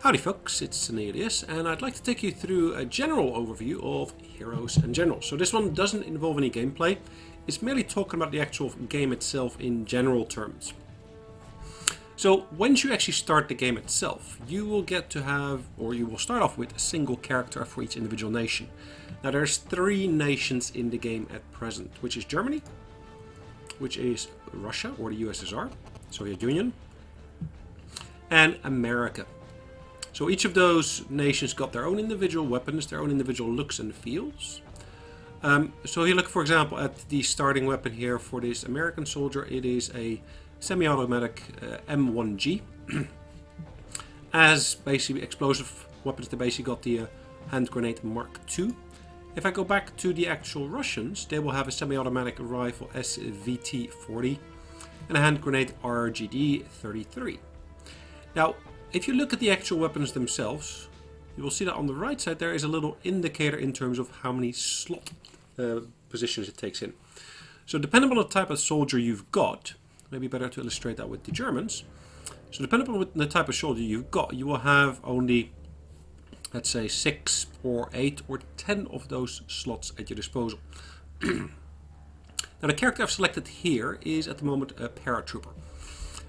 Howdy folks, it's Sonelias, and I'd like to take you through a general overview of Heroes and Generals. So this one doesn't involve any gameplay, it's merely talking about the actual game itself in general terms. So once you actually start the game itself, you will get to have, or you will start off with a single character for each individual nation. Now there's 3 nations in the game at present, which is Germany, which is Russia or the USSR, Soviet Union, and America. So each of those nations got their own individual weapons, their own individual looks and feels. So you look, for example, at the starting weapon here for this American soldier. It is a semi-automatic M1G. As basically explosive weapons, they basically got the hand grenade Mark II. If I go back to the actual Russians, they will have a semi-automatic rifle SVT-40 and a hand grenade RGD-33. Now, if you look at the actual weapons themselves, you will see that on the right side there is a little indicator in terms of how many slot positions it takes in. So depending on the type of soldier you've got, maybe better to illustrate that with the Germans. So depending on the type of soldier you've got, you will have only, let's say, 6 or 8 or 10 of those slots at your disposal. Now the character I've selected here is at the moment a paratrooper.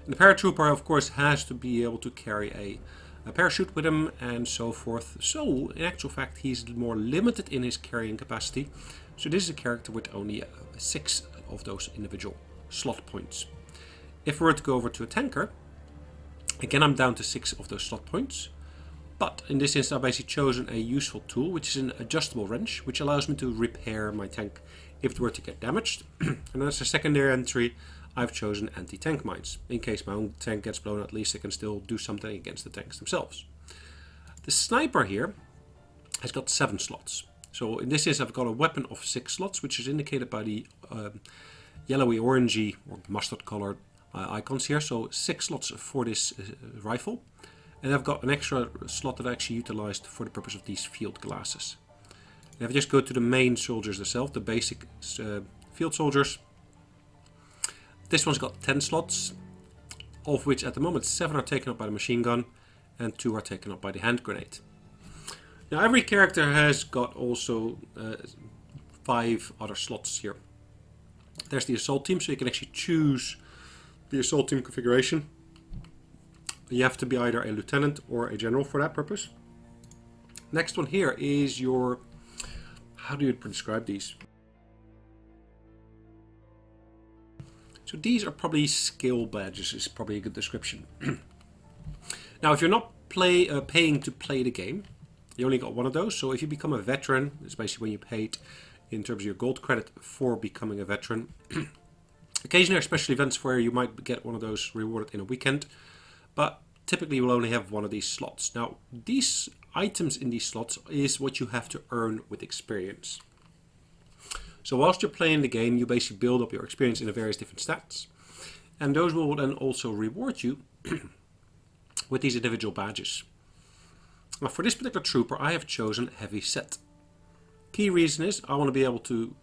And the paratrooper, of course, has to be able to carry a parachute with him and so forth. So, in actual fact, he's more limited in his carrying capacity. So this is a character with only 6 of those individual slot points. If we were to go over to a tanker, again, I'm down to 6 of those slot points. But in this instance, I've basically chosen a useful tool, which is an adjustable wrench, which allows me to repair my tank if it were to get damaged. And as a secondary entry, I've chosen anti-tank mines. In case my own tank gets blown, at least I can still do something against the tanks themselves. The sniper here has got 7 slots. So in this case, I've got a weapon of 6 slots, which is indicated by the yellowy, orangey, or mustard colored icons here. So 6 slots for this rifle. And I've got an extra slot that I actually utilized for the purpose of these field glasses. And if I just go to the main soldiers themselves, the basic field soldiers, this one's got 10 slots, of which at the moment 7 are taken up by the machine gun and 2 are taken up by the hand grenade. Now every character has got also 5 other slots here. There's the assault team, so you can actually choose the assault team configuration. You have to be either a lieutenant or a general for that purpose. Next one here is your, how do you describe these? So these are probably skill badges, is probably a good description. Now, if you're not paying to play the game, you only got one of those. So if you become a veteran, it's basically when you paid in terms of your gold credit for becoming a veteran. Occasionally there are special events where you might get one of those rewarded in a weekend, but typically you will only have one of these slots. Now, these items in these slots is what you have to earn with experience. So whilst you're playing the game, you basically build up your experience in the various different stats. And those will then also reward you with these individual badges. Now for this particular trooper, I have chosen heavy set. Key reason is I want to be able to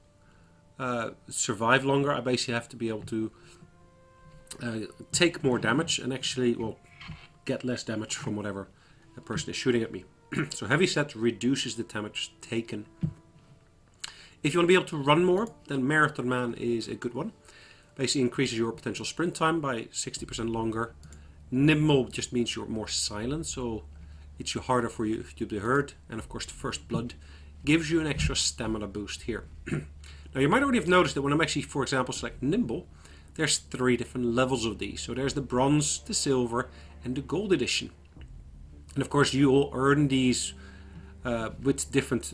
survive longer. I basically have to be able to take more damage and actually, well, get less damage from whatever the person is shooting at me. So heavy set reduces the damage taken. If you want to be able to run more, then Marathon Man is a good one. Basically increases your potential sprint time by 60% longer. Nimble just means you're more silent, so it's harder for you to be heard. And of course the First Blood gives you an extra stamina boost here. Now you might already have noticed that when I'm actually, for example, select Nimble, there's 3 different levels of these. So there's the bronze, the silver, and the gold edition. And of course you will earn these with different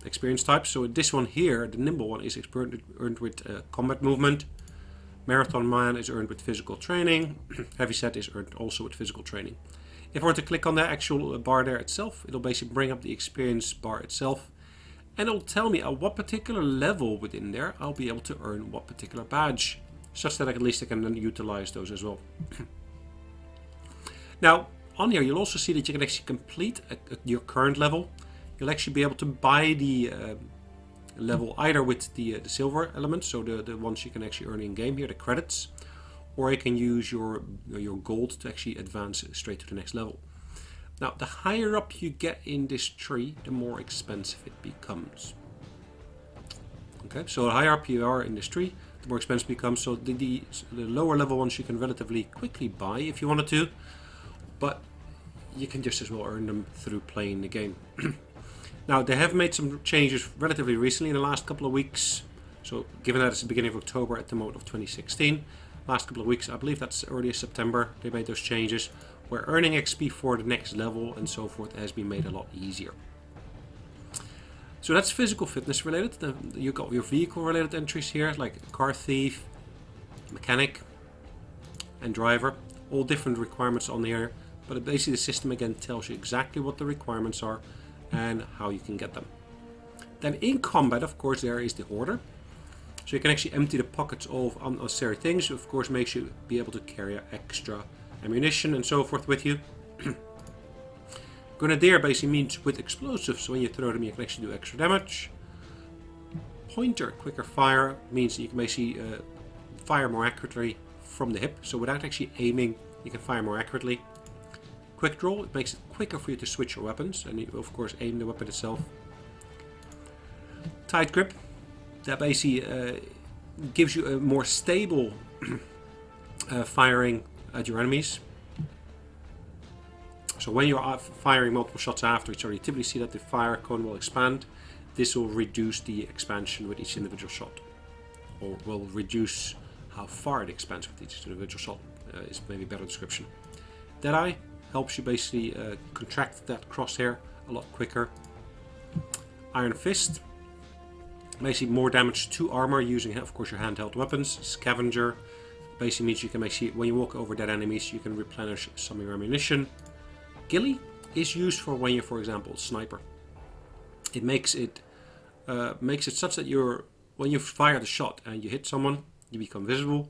experience types. So this one here, the nimble one, is earned with combat movement. Marathon Man is earned with physical training. Heavy set is earned also with physical training. If I were to click on the actual bar there itself, it'll basically bring up the experience bar itself, and it'll tell me at what particular level within there I'll be able to earn what particular badge, such that at least I can then utilize those as well. Now on here you'll also see that you can actually complete your current level. You'll actually be able to buy the level either with the silver elements, so the ones you can actually earn in game here, the credits, or you can use your gold to actually advance straight to the next level. Now, the higher up you get in this tree, the more expensive it becomes. Okay, so the higher up you are in this tree, the more expensive it becomes. So the lower level ones you can relatively quickly buy if you wanted to, but you can just as well earn them through playing the game. Now, they have made some changes relatively recently in the last couple of weeks. So given that it's the beginning of October at the moment of 2016, last couple of weeks, I believe that's early September, they made those changes, where earning XP for the next level and so forth has been made a lot easier. So that's physical fitness related. You got your vehicle related entries here, like car thief, mechanic, and driver. All different requirements on here, but basically the system again tells you exactly what the requirements are and how you can get them. Then in combat, of course, there is the hoarder. So you can actually empty the pockets of unnecessary things. Of course, makes you be able to carry extra ammunition and so forth with you. Grenadier basically means with explosives, so when you throw them you can actually do extra damage. Pointer, quicker fire, means that you can basically fire more accurately from the hip, so without actually aiming you can fire more accurately. Quick draw, it makes it quicker for you to switch your weapons, and you of course aim the weapon itself. Tight grip, that basically gives you a more stable firing at your enemies. So when you're firing multiple shots after each other, you typically see that the fire cone will expand. This will reduce the expansion with each individual shot, or will reduce how far it expands with each individual shot, is maybe a better description. Deadeye helps you basically contract that crosshair a lot quicker. Iron Fist, basically more damage to armor using, of course, your handheld weapons. Scavenger basically means you can basically, when you walk over dead enemies, you can replenish some of your ammunition. Ghillie is used for when you're, for example, a sniper. It makes it such that when you fire the shot and you hit someone, you become visible.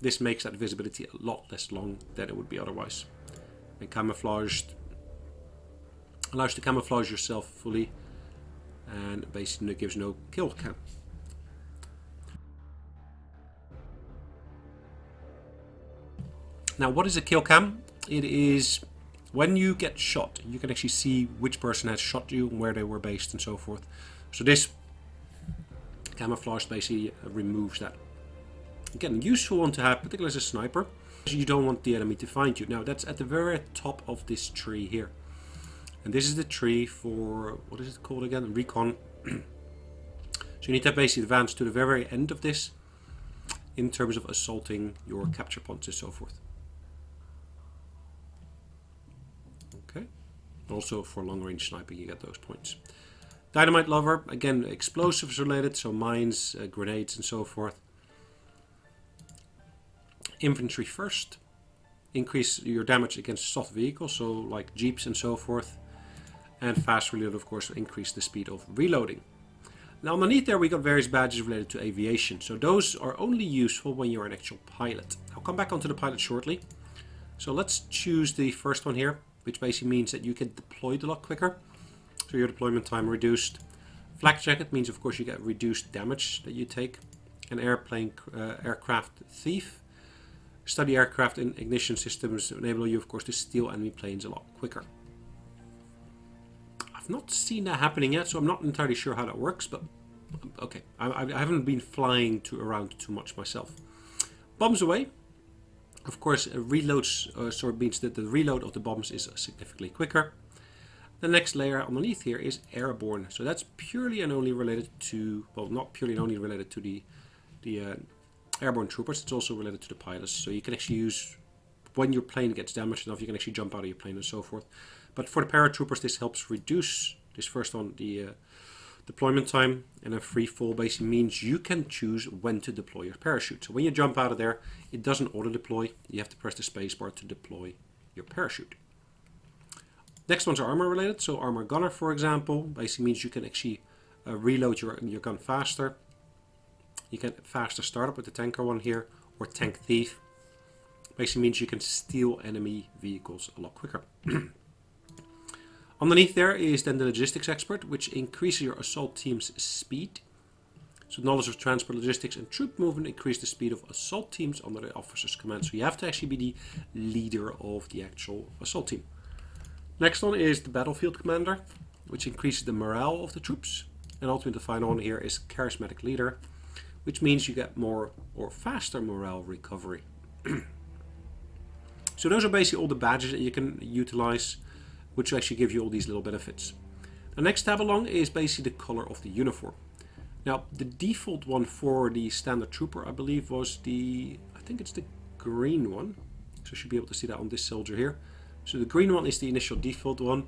This makes that visibility a lot less long than it would be otherwise. And camouflaged allows you to camouflage yourself fully, and basically gives no kill cam. Now, what is a kill cam? It is when you get shot, you can actually see which person has shot you, where they were based, and so forth. So this camouflage basically removes that. Again, useful one to have, particularly as a sniper. You don't want the enemy to find you. Now, that's at the very top of this tree here. And this is the tree for, what is it called again? Recon. So you need to basically advance to the very end of this in terms of assaulting your capture points and so forth. Okay. Also for long range sniping you get those points. Dynamite Lover, again explosives related, so mines, grenades and so forth. Infantry First, increase your damage against soft vehicles, so like jeeps and so forth. And Fast Reload, of course, increase the speed of reloading. Now underneath there we got various badges related to aviation, so those are only useful when you're an actual pilot. I'll come back onto the pilot shortly. So let's choose the first one here, which basically means that you get deployed a lot quicker. So your deployment time reduced. Flak Jacket means, of course, you get reduced damage that you take. An aircraft thief. Study aircraft and ignition systems enable you, of course, to steal enemy planes a lot quicker. I've not seen that happening yet, so I'm not entirely sure how that works, but okay. I haven't been flying around too much myself. Bombs away. Of course, reloads means that the reload of the bombs is significantly quicker. The next layer underneath here is airborne. So that's purely and only related to, well, not purely and only related to the airborne troopers. It's also related to the pilots. So you can actually use, when your plane gets damaged enough, you can actually jump out of your plane and so forth. But for the paratroopers, this helps reduce, this first one, the deployment time. And a free fall basically means you can choose when to deploy your parachute. So when you jump out of there, it doesn't auto deploy. You have to press the spacebar to deploy your parachute. Next ones are armor related. So Armor Gunner, for example, basically means you can actually reload your gun faster. You can faster startup with the tanker one here, or Tank Thief. Basically means you can steal enemy vehicles a lot quicker. Underneath there is then the Logistics Expert, which increases your assault team's speed. So knowledge of transport, logistics and troop movement increase the speed of assault teams under the officer's command. So you have to actually be the leader of the actual assault team. Next one is the Battlefield Commander, which increases the morale of the troops. And ultimately the final one here is Charismatic Leader, which means you get more or faster morale recovery. So those are basically all the badges that you can utilize, which actually give you all these little benefits. The next tab along is basically the color of the uniform. Now the default one for the standard trooper, I believe, was I think it's the green one. So you should be able to see that on this soldier here. So the green one is the initial default one.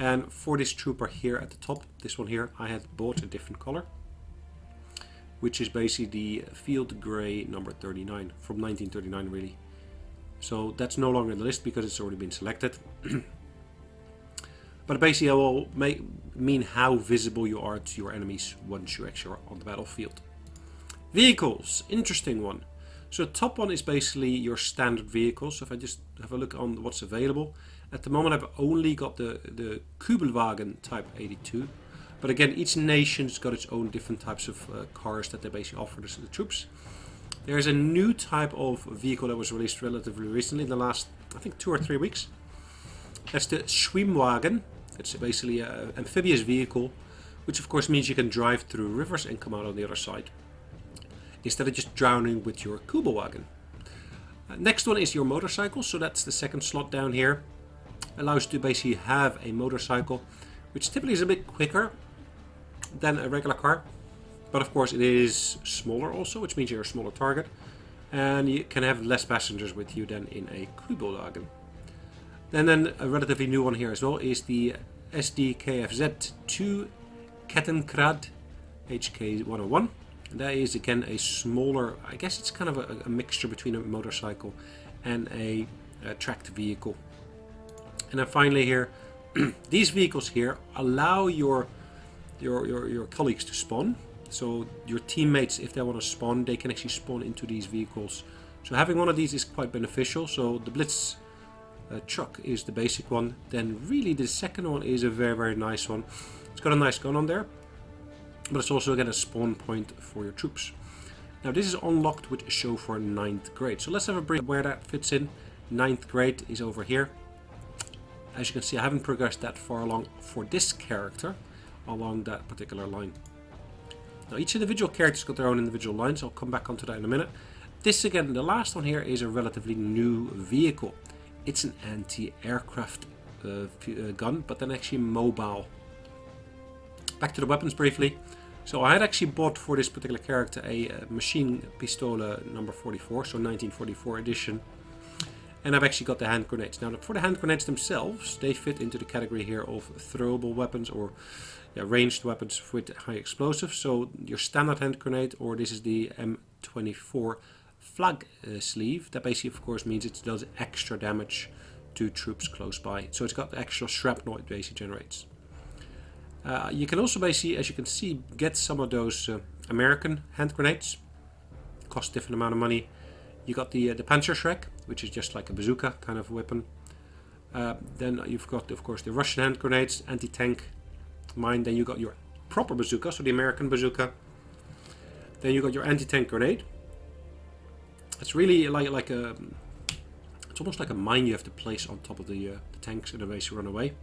And for this trooper here at the top, this one here, I had bought a different color, which is basically the field gray number 39 from 1939 really. So that's no longer in the list because it's already been selected. But basically it will mean how visible you are to your enemies once you actually are on the battlefield. Vehicles, interesting one. So the top one is basically your standard vehicles. So if I just have a look on what's available. At the moment I've only got the Kübelwagen Type 82. But again, each nation's got its own different types of cars that they basically offer to the troops. There's a new type of vehicle that was released relatively recently, in the last, I think, 2 or 3 weeks. That's the Schwimmwagen. It's basically an amphibious vehicle, which of course means you can drive through rivers and come out on the other side, instead of just drowning with your Kübelwagen. Next one is your motorcycle, so that's the second slot down here. Allows you to basically have a motorcycle, which typically is a bit quicker than a regular car. But of course it is smaller also, which means you're a smaller target. And you can have less passengers with you than in a Kübelwagen. And then a relatively new one here as well is the SDKFZ2 Kettenkrad HK101. And that is again a smaller, I guess it's kind of a mixture between a motorcycle and a tracked vehicle. And then finally here, these vehicles here allow your colleagues to spawn. So your teammates, if they want to spawn, they can actually spawn into these vehicles. So having one of these is quite beneficial. So the Blitz truck is the basic one. Then really the second one is a very, very nice one. It's got a nice gun on there, but it's also again a spawn point for your troops. Now this is unlocked with show for 9th grade. So let's have a brief where that fits in. 9th grade is over here. As you can see, I haven't progressed that far along for this character along that particular line. Now each individual character's got their own individual lines. I'll come back onto that in a minute. This again, the last one here is a relatively new vehicle. It's an anti-aircraft gun, but then actually mobile. Back to the weapons briefly. So I had actually bought for this particular character a machine pistole number 44, so 1944 edition. And I've actually got the hand grenades. Now for the hand grenades themselves, they fit into the category here of throwable weapons or ranged weapons with high explosives. So your standard hand grenade, or this is the M24 flag sleeve. That basically of course means it does extra damage to troops close by. So it's got extra shrapnel it basically generates. You can also basically, as you can see, get some of those American hand grenades. Cost a different amount of money. You got the Panzerschreck, which is just like a bazooka kind of weapon. Then you've got, of course, the Russian hand grenades, anti-tank mine. Then you got your proper bazooka, so the American bazooka. Then you got your anti-tank grenade. It's really like a, it's almost like a mine you have to place on top of the tanks in a way to run away.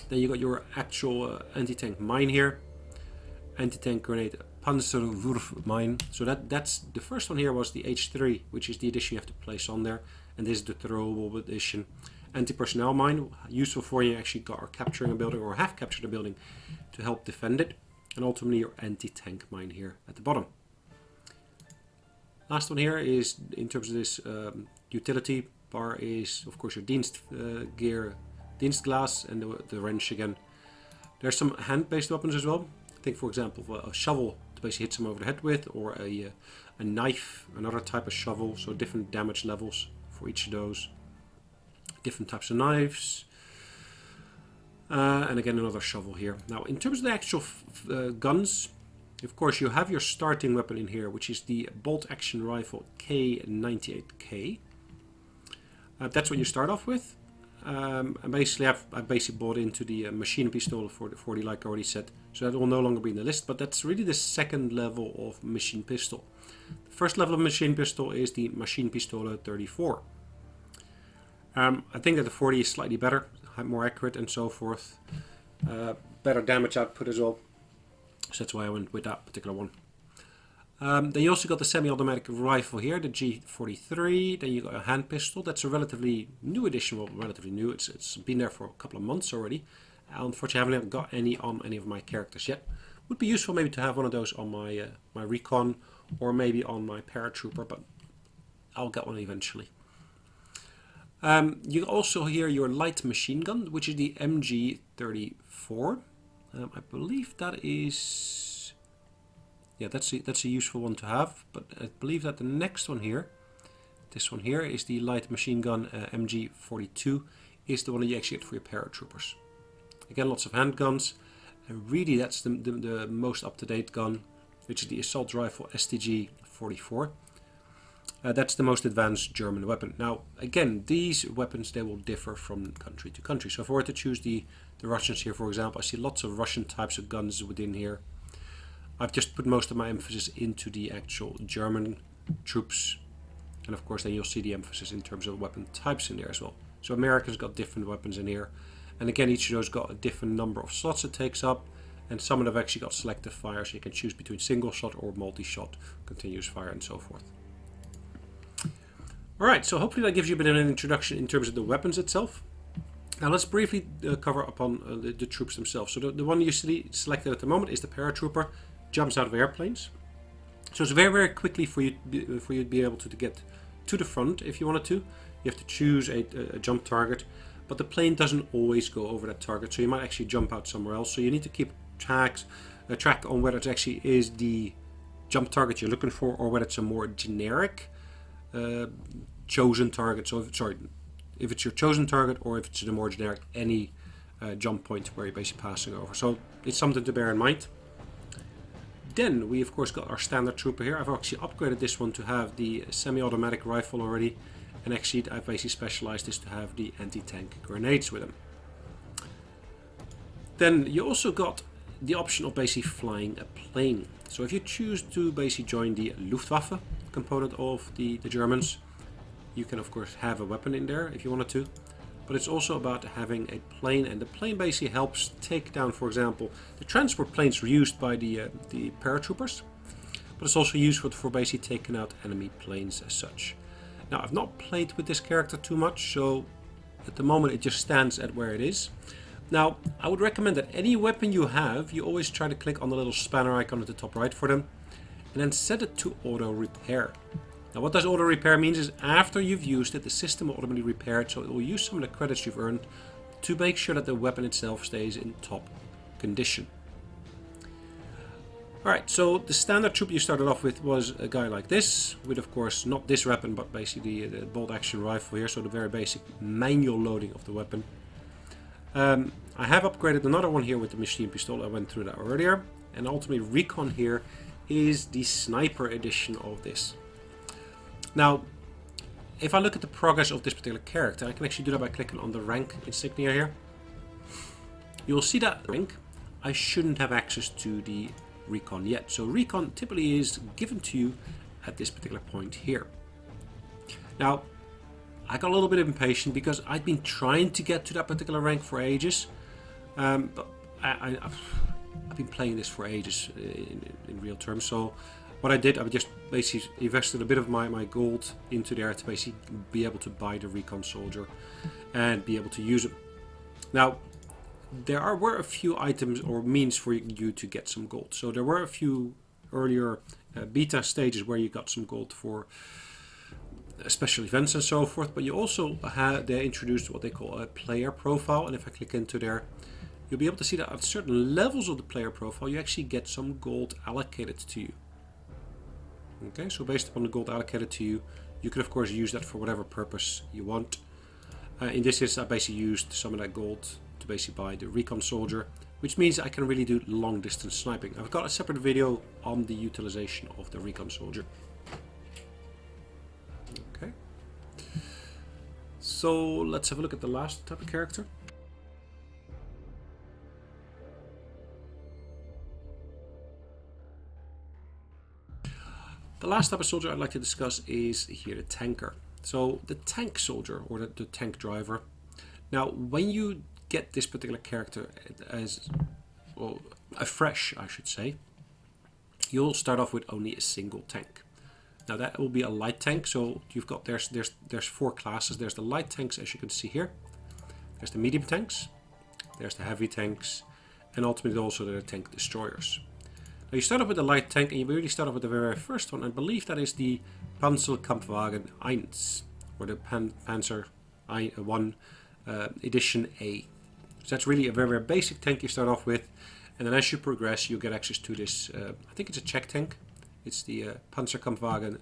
Then you got your actual anti-tank mine here, anti-tank grenade Panzerwurf mine. So that's the first one here was the H3, which is the edition you have to place on there, and this is the throwable edition. Anti-personnel mine, useful for you actually are capturing a building or have captured a building to help defend it, and ultimately your anti-tank mine here at the bottom. Last one here is, in terms of this utility bar, is of course your Dienst gear, Dienstglas, and the wrench again. There's some hand-based weapons as well. I think, for example, a shovel to basically hit someone over the head with, or a knife, another type of shovel, so different damage levels for each of those. Different types of knives. And again, another shovel here. Now, in terms of the actual guns, of course, you have your starting weapon in here, which is the bolt-action rifle K98K. That's what you start off with. And basically, I've basically bought into the machine pistol for the 40, like I already said. So that will no longer be in the list, but that's really the second level of machine pistol. The first level of machine pistol is the machine pistol 34. I think that the 40 is slightly better, more accurate and so forth. Better damage output as well. So that's why I went with that particular one. Then you also got the semi-automatic rifle here, the G43. Then you got a hand pistol. That's a relatively new addition. Well, relatively new. It's been there for a couple of months already. Unfortunately, I haven't got any on any of my characters yet. Would be useful maybe to have one of those on my my recon or maybe on my paratrooper, but I'll get one eventually. You also hear your light machine gun, which is the MG34. I believe that is, yeah, that's a useful one to have. But I believe that the next one here, this one here, is the light machine gun MG42, is the one that you actually get for your paratroopers. Again, lots of handguns. And really, that's the most up-to-date gun, which is the assault rifle STG-44. That's the most advanced German weapon. Now, again, these weapons, they will differ from country to country. So if I were to choose the Russians here, for example, I see lots of Russian types of guns within here. I've just put most of my emphasis into the actual German troops. And of course, then you'll see the emphasis in terms of weapon types in there as well. So America's got different weapons in here. And again, each of those got a different number of slots it takes up. And some of them have actually got selective fire, so you can choose between single shot or multi-shot, continuous fire, and so forth. Alright, so hopefully that gives you a bit of an introduction in terms of the weapons itself. Now let's briefly cover upon the troops themselves. So the one you see selected at the moment is the paratrooper, jumps out of airplanes. So it's very, very quickly for you to be able to get to the front if you wanted to. You have to choose a jump target, but the plane doesn't always go over that target, so you might actually jump out somewhere else. So you need to keep track on whether it actually is the jump target you're looking for or whether it's a more generic chosen target. So if it's your chosen target or if it's a more generic any jump point where you're basically passing over. So it's something to bear in mind. Then we of course got our standard trooper here. I've actually upgraded this one to have the semi-automatic rifle already, and actually I've basically specialized this to have the anti-tank grenades with them. Then you also got the option of basically flying a plane. So if you choose to basically join the Luftwaffe component of the Germans, you can of course have a weapon in there if you wanted to, but it's also about having a plane, and the plane basically helps take down, for example, the transport planes were used by the paratroopers, but it's also used for basically taking out enemy planes as such. Now I've not played with this character too much, so at the moment it just stands at where it is. Now, I would recommend that any weapon you have, you always try to click on the little spanner icon at the top right for them, and then set it to auto repair. Now, what does auto repair means is after you've used it, the system will automatically repair it, so it will use some of the credits you've earned to make sure that the weapon itself stays in top condition. Alright, so the standard troop you started off with was a guy like this, with of course not this weapon, but basically the bolt action rifle here, so the very basic manual loading of the weapon. I have upgraded another one here with the machine pistol. I went through that earlier. And ultimately recon here is the sniper edition of this. Now, if I look at the progress of this particular character, I can actually do that by clicking on the rank insignia here. You'll see that rank, I shouldn't have access to the recon yet. So recon typically is given to you at this particular point here. Now, I got a little bit impatient because I'd been trying to get to that particular rank for ages, but I've been playing this for ages in real terms. So what I did, I just basically invested a bit of my gold into there to basically be able to buy the recon soldier and be able to use it. Now, there were a few items or means for you to get some gold. So there were a few earlier beta stages where you got some gold for special events and so forth, but you also they introduced what they call a player profile, and if I click into there, you'll be able to see that at certain levels of the player profile you actually get some gold allocated to you. Okay, so based upon the gold allocated to you, you can of course use that for whatever purpose you want. In this case, I basically used some of that gold to basically buy the recon soldier, which means I can really do long distance sniping. I've got a separate video on the utilization of the recon soldier. Okay, so let's have a look at the last type of character. The last type of soldier I'd like to discuss is here the tanker. So the tank soldier, or the tank driver. Now, when you get this particular character as, well, afresh, I should say, you'll start off with only a single tank. Now that will be a light tank. So you've got there's 4 classes. There's the light tanks, as you can see here. There's the medium tanks. There's the heavy tanks, and ultimately also the tank destroyers. Now you start off with the light tank, and you really start off with the very first one. I believe that is the Panzerkampfwagen 1, or the Panzer 1 edition A. So that's really a very basic tank you start off with, and then as you progress, you get access to this. I think it's a Czech tank. It's the Panzerkampfwagen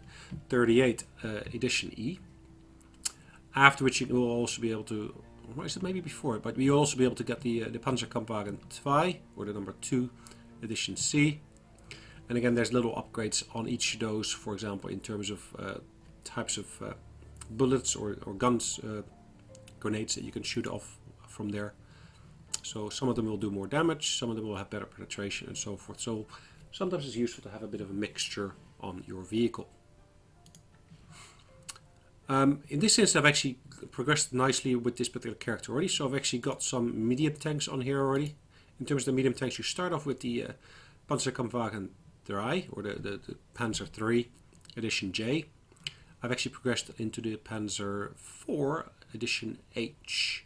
38 edition E. After which you will also be able to, or is it maybe before? But you'll also be able to get the Panzerkampfwagen 2, or the number 2 edition C. And again, there's little upgrades on each of those, for example, in terms of types of bullets or guns, grenades that you can shoot off from there. So some of them will do more damage, some of them will have better penetration and so forth. So sometimes it's useful to have a bit of a mixture on your vehicle. In this sense, I've actually progressed nicely with this particular character already. So I've actually got some medium tanks on here already. In terms of the medium tanks, you start off with the Panzerkampfwagen 3, or the Panzer 3 edition J. I've actually progressed into the Panzer 4 edition H.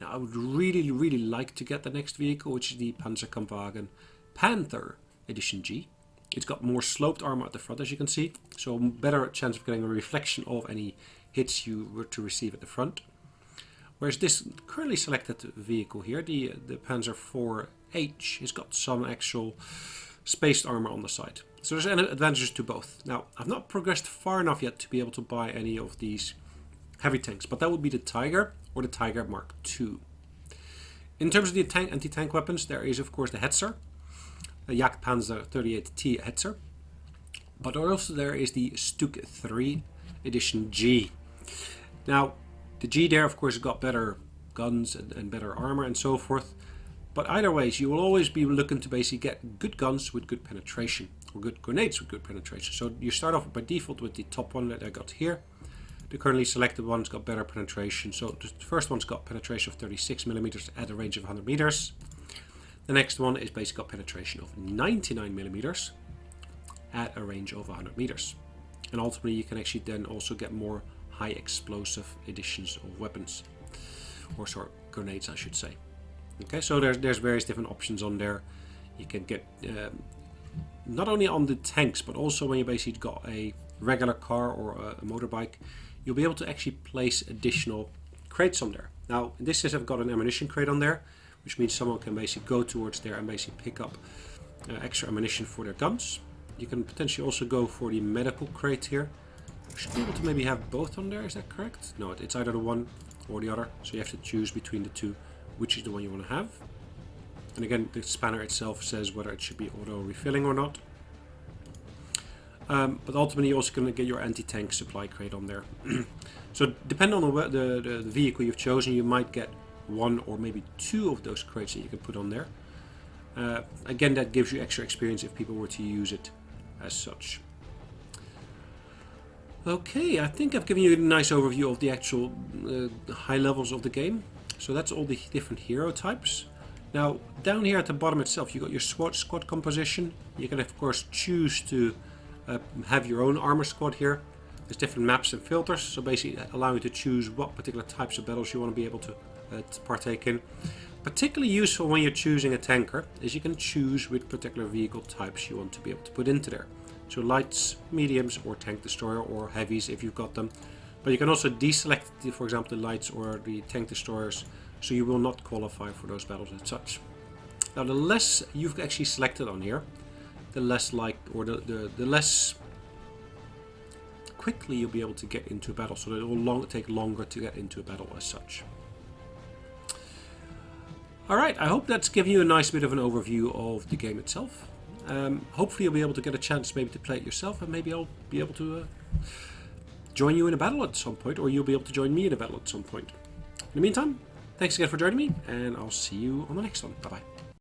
Now I would really like to get the next vehicle, which is the Panzerkampfwagen Panther edition G. It's got more sloped armor at the front, as you can see, so better chance of getting a reflection of any hits you were to receive at the front. Whereas this currently selected vehicle here, the Panzer 4H, has got some actual spaced armor on the side. So there's advantages to both. Now, I've not progressed far enough yet to be able to buy any of these heavy tanks, but that would be the Tiger or the Tiger Mark II. In terms of the anti-tank weapons, there is of course the Hetzer, the Jagdpanzer 38T Hetzer, but also there is the Stuk 3 edition G. Now, the G there of course got better guns and better armor and so forth, but either ways you will always be looking to basically get good guns with good penetration, or good grenades with good penetration. So you start off by default with the top one that I got here. The currently selected one's got better penetration. So the first one's got penetration of 36mm at a range of 100 meters. The next one is basically got penetration of 99mm at a range of 100 meters. And ultimately you can actually then also get more high explosive editions of weapons, or sorry, grenades I should say. Okay, so there's various different options on there. You can get not only on the tanks, but also when you basically got a regular car or a motorbike, you'll be able to actually place additional crates on there. Now in this case I've got an ammunition crate on there, which means someone can basically go towards there and basically pick up extra ammunition for their guns. You can potentially also go for the medical crate here. You should be able to maybe have both on there, is that correct? No, it's either the one or the other, so you have to choose between the two which is the one you want to have. And again, the spanner itself says whether it should be auto refilling or not. But ultimately you're also going to get your anti-tank supply crate on there. So depending on the vehicle you've chosen, you might get one or maybe two of those crates that you can put on there. Again, that gives you extra experience if people were to use it as such. Okay, I think I've given you a nice overview of the actual high levels of the game. So that's all the different hero types. Now down here at the bottom itself you got your squad composition. You can of course choose to have your own armor squad here. There's different maps and filters, so basically allow you to choose what particular types of battles you want to be able to partake in. Particularly useful when you're choosing a tanker is you can choose which particular vehicle types you want to be able to put into there. So lights, mediums, or tank destroyer, or heavies if you've got them. But you can also deselect, for example, the lights or the tank destroyers, so you will not qualify for those battles as such. Now the less you've actually selected on here, the less the less quickly you'll be able to get into a battle, so it will take longer to get into a battle as such. Alright, I hope that's given you a nice bit of an overview of the game itself. Hopefully you'll be able to get a chance maybe to play it yourself, and maybe I'll be able to join you in a battle at some point, or you'll be able to join me in a battle at some point. In the meantime, thanks again for joining me, and I'll see you on the next one. Bye bye.